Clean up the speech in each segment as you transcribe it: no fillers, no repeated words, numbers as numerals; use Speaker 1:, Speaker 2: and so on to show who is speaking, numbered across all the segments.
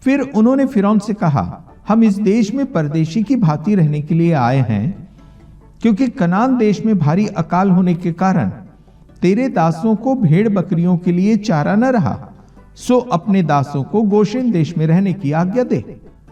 Speaker 1: फिर उन्होंने फिरौन से कहा, हम इस देश में परदेशी की भांति रहने के लिए आए हैं, क्योंकि कनान देश में भारी अकाल होने के कारण तेरे दासों को भेड़ बकरियों के लिए चारा न रहा, सो अपने दासों को गोशेन देश में रहने की आज्ञा दे।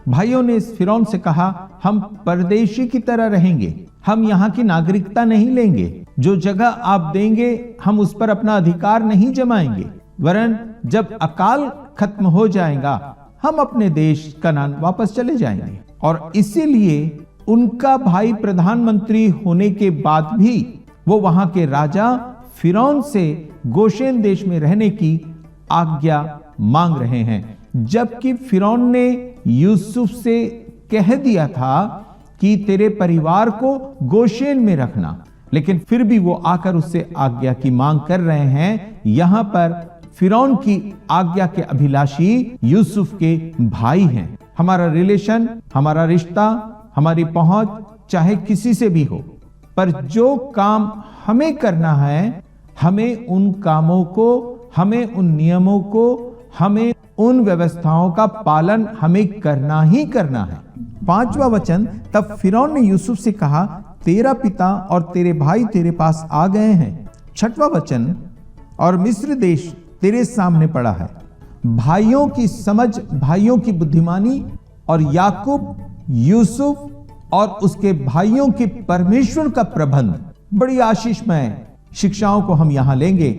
Speaker 1: भाइयों ने फिरौन से कहा, हम परदेशी की तरह रहेंगे, हम यहाँ की नागरिकता नहीं लेंगे, जो जगह आप देंगे हम उस पर अपना अधिकार नहीं जमाएंगे, वरन जब अकाल खत्म हो जाएगा हम अपने देश कनान वापस चले जाएंगे। और इसीलिए उनका भाई प्रधानमंत्री होने के बाद भी वो वहां के राजा फिरौन से गोशेन देश में रहने की आज्ञा मांग रहे हैं, जबकि फिरौन ने यूसुफ से कह दिया था कि तेरे परिवार को गोशेन में रखना, लेकिन फिर भी वो आकर उससे आज्ञा की मांग कर रहे हैं। यहां पर फिरौन की आज्ञा के अभिलाषी यूसुफ के भाई हैं। हमारा रिलेशन, हमारा रिश्ता, हमारी पहुंच चाहे किसी से भी हो, पर जो काम हमें करना है, हमें उन कामों को, हमें उन नियमों को, हमें उन व्यवस्थाओं का पालन हमें करना ही करना है। 5वां वचन, तब फिरौन ने यूसुफ से कहा, तेरा पिता और तेरे भाई तेरे पास आ गए हैं। 6वां वचन, और मिस्र देश तेरे सामने पड़ा है। भाइयों की समझ, भाइयों की बुद्धिमानी और याकूब, यूसुफ और उसके भाइयों के परमेश्वर का प्रबंध, बड़ी आशीषमय शिक्षाओं को हम यहां लेंगे।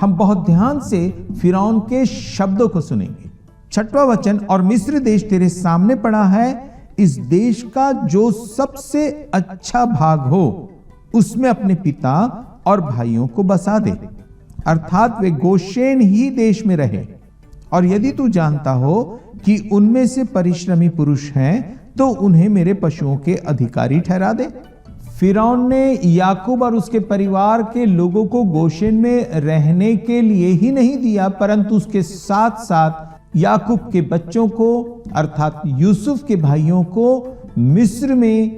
Speaker 1: हम बहुत ध्यान से फिरौन के शब्दों को सुनेंगे। 6वां वचन, और मिस्र देश तेरे सामने पड़ा है, इस देश का जो सबसे अच्छा भाग हो उसमें अपने पिता और भाइयों को बसा दे, अर्थात वे गोशेन ही देश में रहे। और यदि तू जानता हो कि उनमें से परिश्रमी पुरुष हैं, तो उन्हें मेरे पशुओं के अधिकारी ठहरा दे। फिरौन ने याकूब और उसके परिवार के लोगों को गोशेन में रहने के लिए ही नहीं दिया, परंतु उसके साथ साथ याकूब के बच्चों को अर्थात यूसुफ के भाइयों को मिस्र में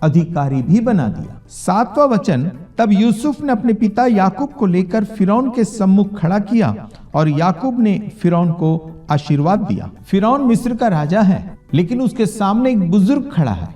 Speaker 1: अधिकारी भी बना दिया। 7वां वचन, तब यूसुफ ने अपने पिता याकूब को लेकर फिरौन के सम्मुख खड़ा किया और याकूब ने फिरौन को आशीर्वाद दिया। फिरौन मिस्र का राजा है, लेकिन उसके सामने एक बुजुर्ग खड़ा है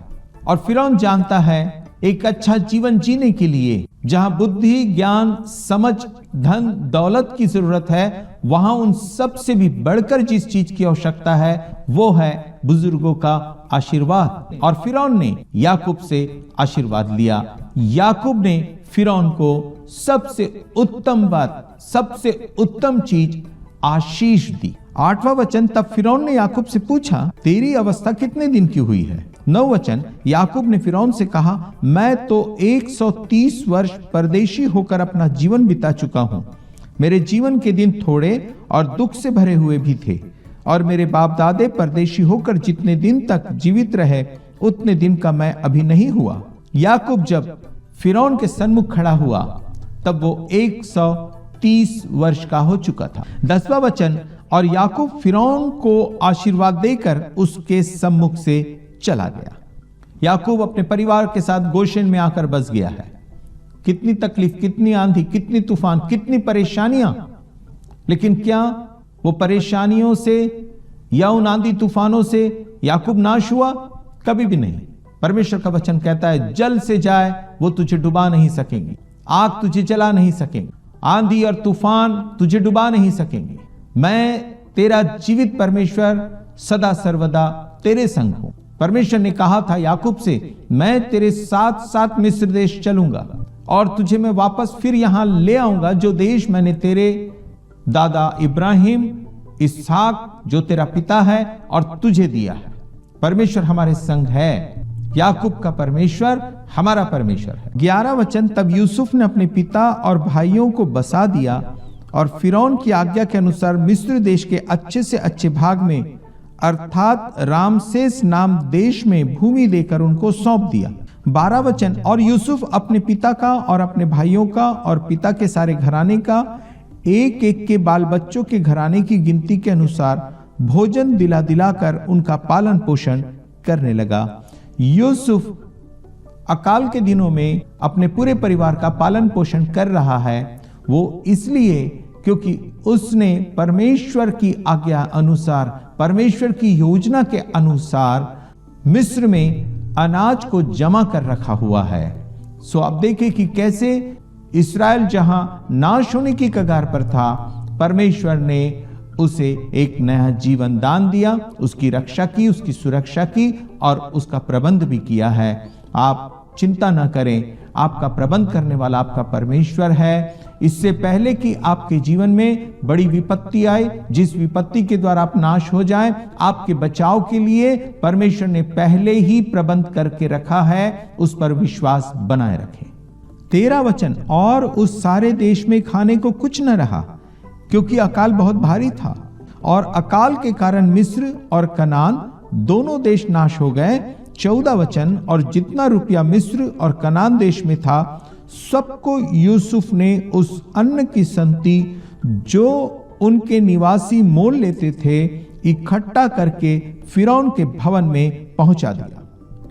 Speaker 1: और फिरौन जानता है एक अच्छा जीवन जीने के लिए जहां बुद्धि, ज्ञान, समझ, धन, दौलत की जरूरत है, वहां उन सब से भी बढ़कर जिस चीज की आवश्यकता है वो है बुजुर्गों का आशीर्वाद। और फिरौन ने याकूब से आशीर्वाद लिया। याकूब ने फिरौन को सबसे उत्तम बात, सबसे उत्तम चीज आशीष दी। 8वां वचन, तब फिरौन ने याकूब से पूछा, तेरी अवस्था कितने दिन की हुई है? 9 वचन, याकूब ने फिरौन से कहा, मैं तो 130 वर्ष परदेशी होकर अपना जीवन बिता चुका हूं। मेरे जीवन के दिन थोड़े और दुख से भरे हुए भी थे, और मेरे बाप दादे परदेशी होकर जितने दिन तक जीवित रहे उतने दिन का मैं अभी नहीं हुआ। याकूब जब फिरौन के सन्मुख खड़ा हुआ तब वो 130 वर्ष का हो चुका था। 10वां वचन, और याकूब फिरौन को आशीर्वाद देकर उसके सम्मुख से चला गया। याकूब अपने परिवार के साथ गोशेन में आकर बस गया है। कितनी तकलीफ, कितनी आंधी, कितनी तूफान, कितनी परेशानियां, लेकिन क्या वो परेशानियों से या उन आंधी तूफानों से याकूब नाश हुआ? कभी भी नहीं। परमेश्वर का वचन कहता है, जल से जाए वो तुझे डुबा नहीं सकेंगी, आग तुझे जला नहीं सकेंगे, आंधी और तूफान तुझे डुबा नहीं सकेंगे। मैं तेरा जीवित परमेश्वर सदा सर्वदा तेरे संग हूं। परमेश्वर ने कहा था याकूब से, मैं तेरे साथ साथ मिस्र देश चलूंगा और तुझे मैं वापस फिर यहां ले आऊंगा, जो देश मैंने तेरे दादा इब्राहिम, इसहाक जो तेरा पिता है और तुझे दिया है। परमेश्वर हमारे संग है। याकूब का परमेश्वर हमारा परमेश्वर है। 11वां वचन, तब यूसुफ ने अपने पिता और भाइयों को बसा दिया और फिरौन की आज्ञा के अनुसार मिस्र देश के अच्छे से अच्छे भाग में अर्थात रामसेस नाम देश में भूमि देकर उनको सौंप दिया। 12वां वचन, और यूसुफ अपने पिता का और अपने भाइयों का और पिता के सारे घराने का एक एक के बाल बच्चों के घराने की गिनती के अनुसार भोजन दिला दिलाकर उनका पालन पोषण करने लगा। यूसुफ अकाल के दिनों में अपने पूरे परिवार का पालन पोषण कर रहा है। वो इसलिए क्योंकि उसने परमेश्वर की आज्ञा अनुसार, परमेश्वर की योजना के अनुसार मिस्र में अनाज को जमा कर रखा हुआ है। सो आप देखें कि कैसे इस्राएल जहां नाश होने की कगार पर था, परमेश्वर ने उसे एक नया जीवन दान दिया, उसकी रक्षा की, उसकी सुरक्षा की और उसका प्रबंध भी किया है। आप चिंता न करें, आपका प्रबंध करने वाला आपका परमेश्वर है। इससे पहले कि आपके जीवन में बड़ी विपत्ति आए, जिस विपत्ति के द्वारा आप नाश हो जाएं, आपके बचाव के लिए परमेश्वर ने पहले ही प्रबंध करके रखा है। उस पर विश्वास बनाए रखें। 13 वचन, और उस सारे देश में खाने को कुछ न रहा, क्योंकि अकाल बहुत भारी था, और अकाल के कारण मिस्र और कनान दोनों देश नाश हो गए। 14 वचन, और जितना रुपया मिस्र और कनान देश में था, सबको यूसुफ ने उस अन्न की संति जो उनके निवासी मोल लेते थे, इकट्ठा करके फिरौन के भवन में पहुंचा दिया।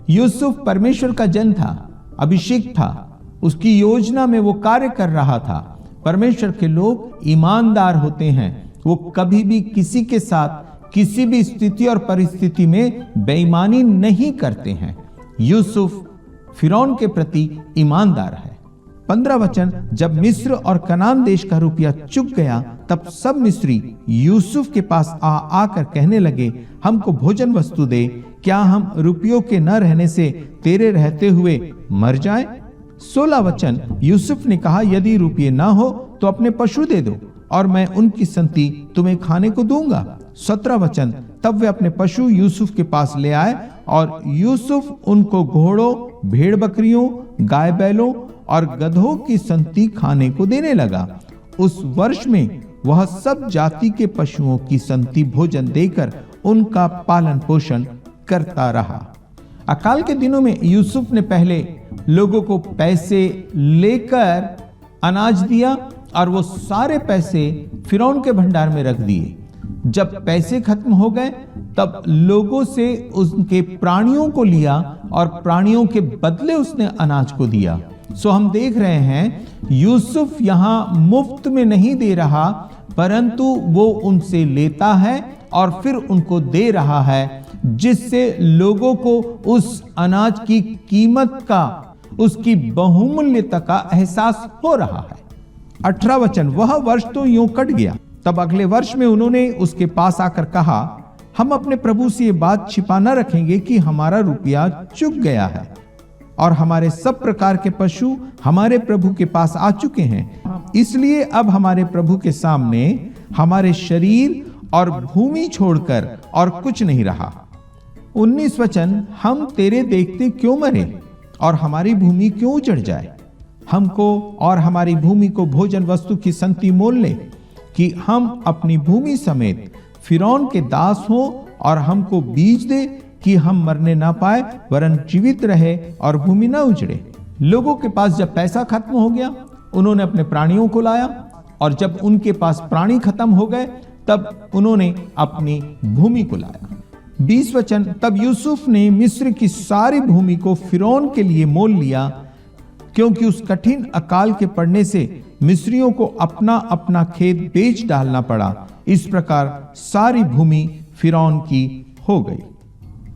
Speaker 1: यूसुफ परमेश्वर का जन था, अभिषेक था, उसकी योजना में वो कार्य कर रहा था। परमेश्वर के लोग ईमानदार होते हैं, वो कभी भी किसी के साथ किसी भी स्थिति और परिस्थिति में बेईमानी नहीं करते हैं। यूसुफ फिरौन के प्रति ईमानदार है। 15 वचन, जब मिस्र और कनान देश का रुपया चुक गया, तब सब मिस्री यूसुफ के पास आकर कहने लगे, हमको भोजन वस्तु दे, क्या हम रुपयों के न रहने से तेरे रहते हुए मर जाएं? 16 वचन, यूसुफ ने कहा, यदि रुपये ना हो तो अपने पशु दे दो और मैं उनकी संति तुम्हें खाने को दूंगा। 17 वचन, तब वे अपने पशु यूसुफ के पास ले आए और यूसुफ उनको घोड़ों, भेड़ बकरियों, गाय बैलों और गधों की संति खाने को देने लगा। उस वर्ष में वह सब जाति के पशुओं की संति भोजन देकर उनका पालन पोषण करता रहा। अकाल के दिनों में यूसुफ ने पहले लोगों को पैसे लेकर अनाज दिया और वो सारे पैसे फिरौन के भंडार में रख दिए। जब पैसे खत्म हो गए, तब लोगों से उनके प्राणियों को लिया और प्राणियों के बदले उसने अनाज को दिया। सो हम देख रहे हैं यूसुफ यहां मुफ्त में नहीं दे रहा, परंतु वो उनसे लेता है और फिर उनको दे रहा है, जिससे लोगों को उस अनाज की कीमत का, उसकी बहुमूल्यता का एहसास हो रहा है। 18 वचन, वह वर्ष तो यूं कट गया, तब अगले वर्ष में उन्होंने उसके पास आकर कहा, हम अपने प्रभु से ये बात छिपा न रखेंगे कि हमारा रुपया चुक गया है और हमारे सब प्रकार के पशु हमारे प्रभु के पास आ चुके हैं। इसलिए अब हमारे प्रभु के सामने हमारे शरीर और भूमि छोड़कर और कुछ नहीं रहा। 19 वचन, हम तेरे देखते क्यों मरे और हमारी भूमि क्यों उजड़ जाए? हमको और हमारी भूमि को भोजन वस्तु की संति मोल ले, कि हम अपनी भूमि समेत फिरौन के दास हों, और हमको बीज दे कि हम मरने ना पाए वरन जीवित रहे और भूमि ना उजड़े। लोगों के पास जब पैसा खत्म हो गया, उन्होंने अपने प्राणियों को लाया, और जब उनके पास प्राणी खत्म हो गए, तब उन्होंने अपनी भूमि को लाया। 20 वचन, तब यूसुफ ने मिस्र की सारी भूमि को फिरौन के लिए मोल लिया, क्योंकि उस कठिन अकाल के पड़ने से मिस्रियों को अपना अपना खेत बेच डालना पड़ा। इस प्रकार सारी भूमि फिरौन की हो गई।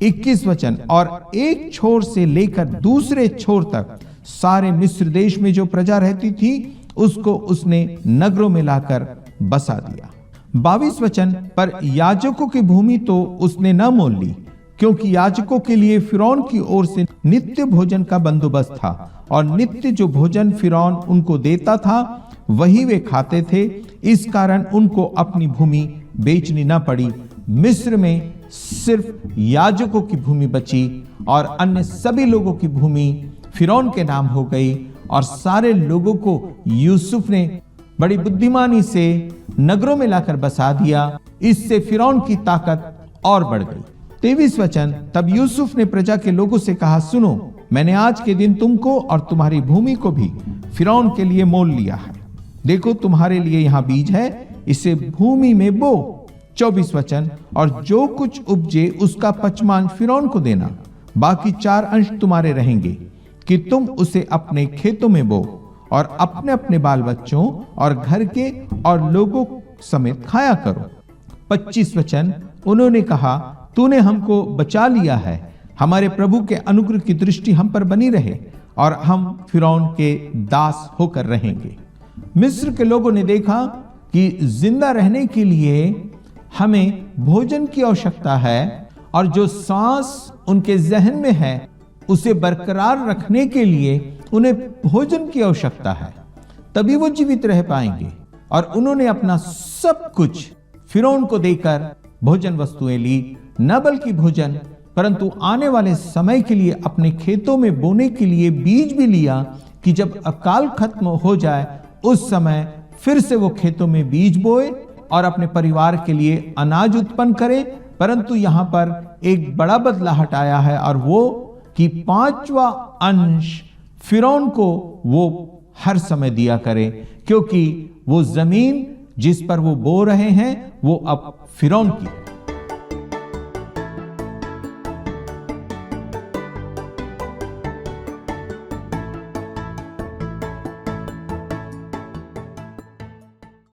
Speaker 1: 21 वचन, और एक छोर से लेकर दूसरे छोर तक सारे मिस्र देश में जो प्रजा रहती थी, उसको उसने नगरों में लाकर बसा दिया। 22 वचन, पर याजकों की भूमि तो उसने न मोल ली, क्योंकि याजकों के लिए फिरौन की ओर से नित्य भोजन का बंदोबस्त था, और नित्य जो भोजन फिरौन उनको देता था वही वे खाते थे। इस कारण उनको अपनी भूमि बेचनी न पड़ी। मिस्र में सिर्फ याजकों की भूमि बची और अन्य सभी लोगों की भूमि फिरौन के नाम हो गई, और सारे लोगों को यूसुफ ने बड़ी बुद्धिमानी से नगरों में लाकर बसा दिया। इससे फिरौन की ताकत और बढ़ गई। 23 वचन, तब यूसुफ ने प्रजा के लोगों से कहा, सुनो, मैंने आज के दिन तुमको और तुम्हारी भूमि को भी फिरौन के लिए मोल लिया है। देखो, तुम्हारे लिए यहाँ बीज है, इसे भूमि में बो। 24 वचन, और जो कुछ उपजे उसका पचमान फिरौन को देना, बाकी 4 अंश तुम्हारे रहेंगे, कि तुम उसे अपने खेतों में बो और अपने अपने बाल बच्चों और घर के और लोगों समेत खाया करो। 25 वचन, उन्होंने कहा, तूने हमको बचा लिया है, हमारे प्रभु के अनुग्रह की दृष्टि हम पर बनी रहे और हम फिरौन के दास होकर रहेंगे। मिस्र के लोगों ने देखा कि जिंदा रहने के लिए हमें भोजन की आवश्यकता है और जो सांस उनके जहन में है उसे बरकरार रखने के लिए उन्हें भोजन की आवश्यकता है, तभी वो जीवित रह पाएंगे। और उन्होंने अपना सब कुछ फिरौन को देकर भोजन वस्तुएं ली, न बल्कि भोजन परंतु आने वाले समय के लिए अपने खेतों में बोने के लिए बीज भी लिया कि जब अकाल खत्म हो जाए उस समय फिर से वो खेतों में बीज बोए और अपने परिवार के लिए अनाज उत्पन्न करे। परंतु यहां पर एक बड़ा बदलाहट आया है और वो कि 5वां अंश फिरौन को वो हर समय दिया करे, क्योंकि वो जमीन जिस पर वो बो रहे हैं वो अब फिरौन की।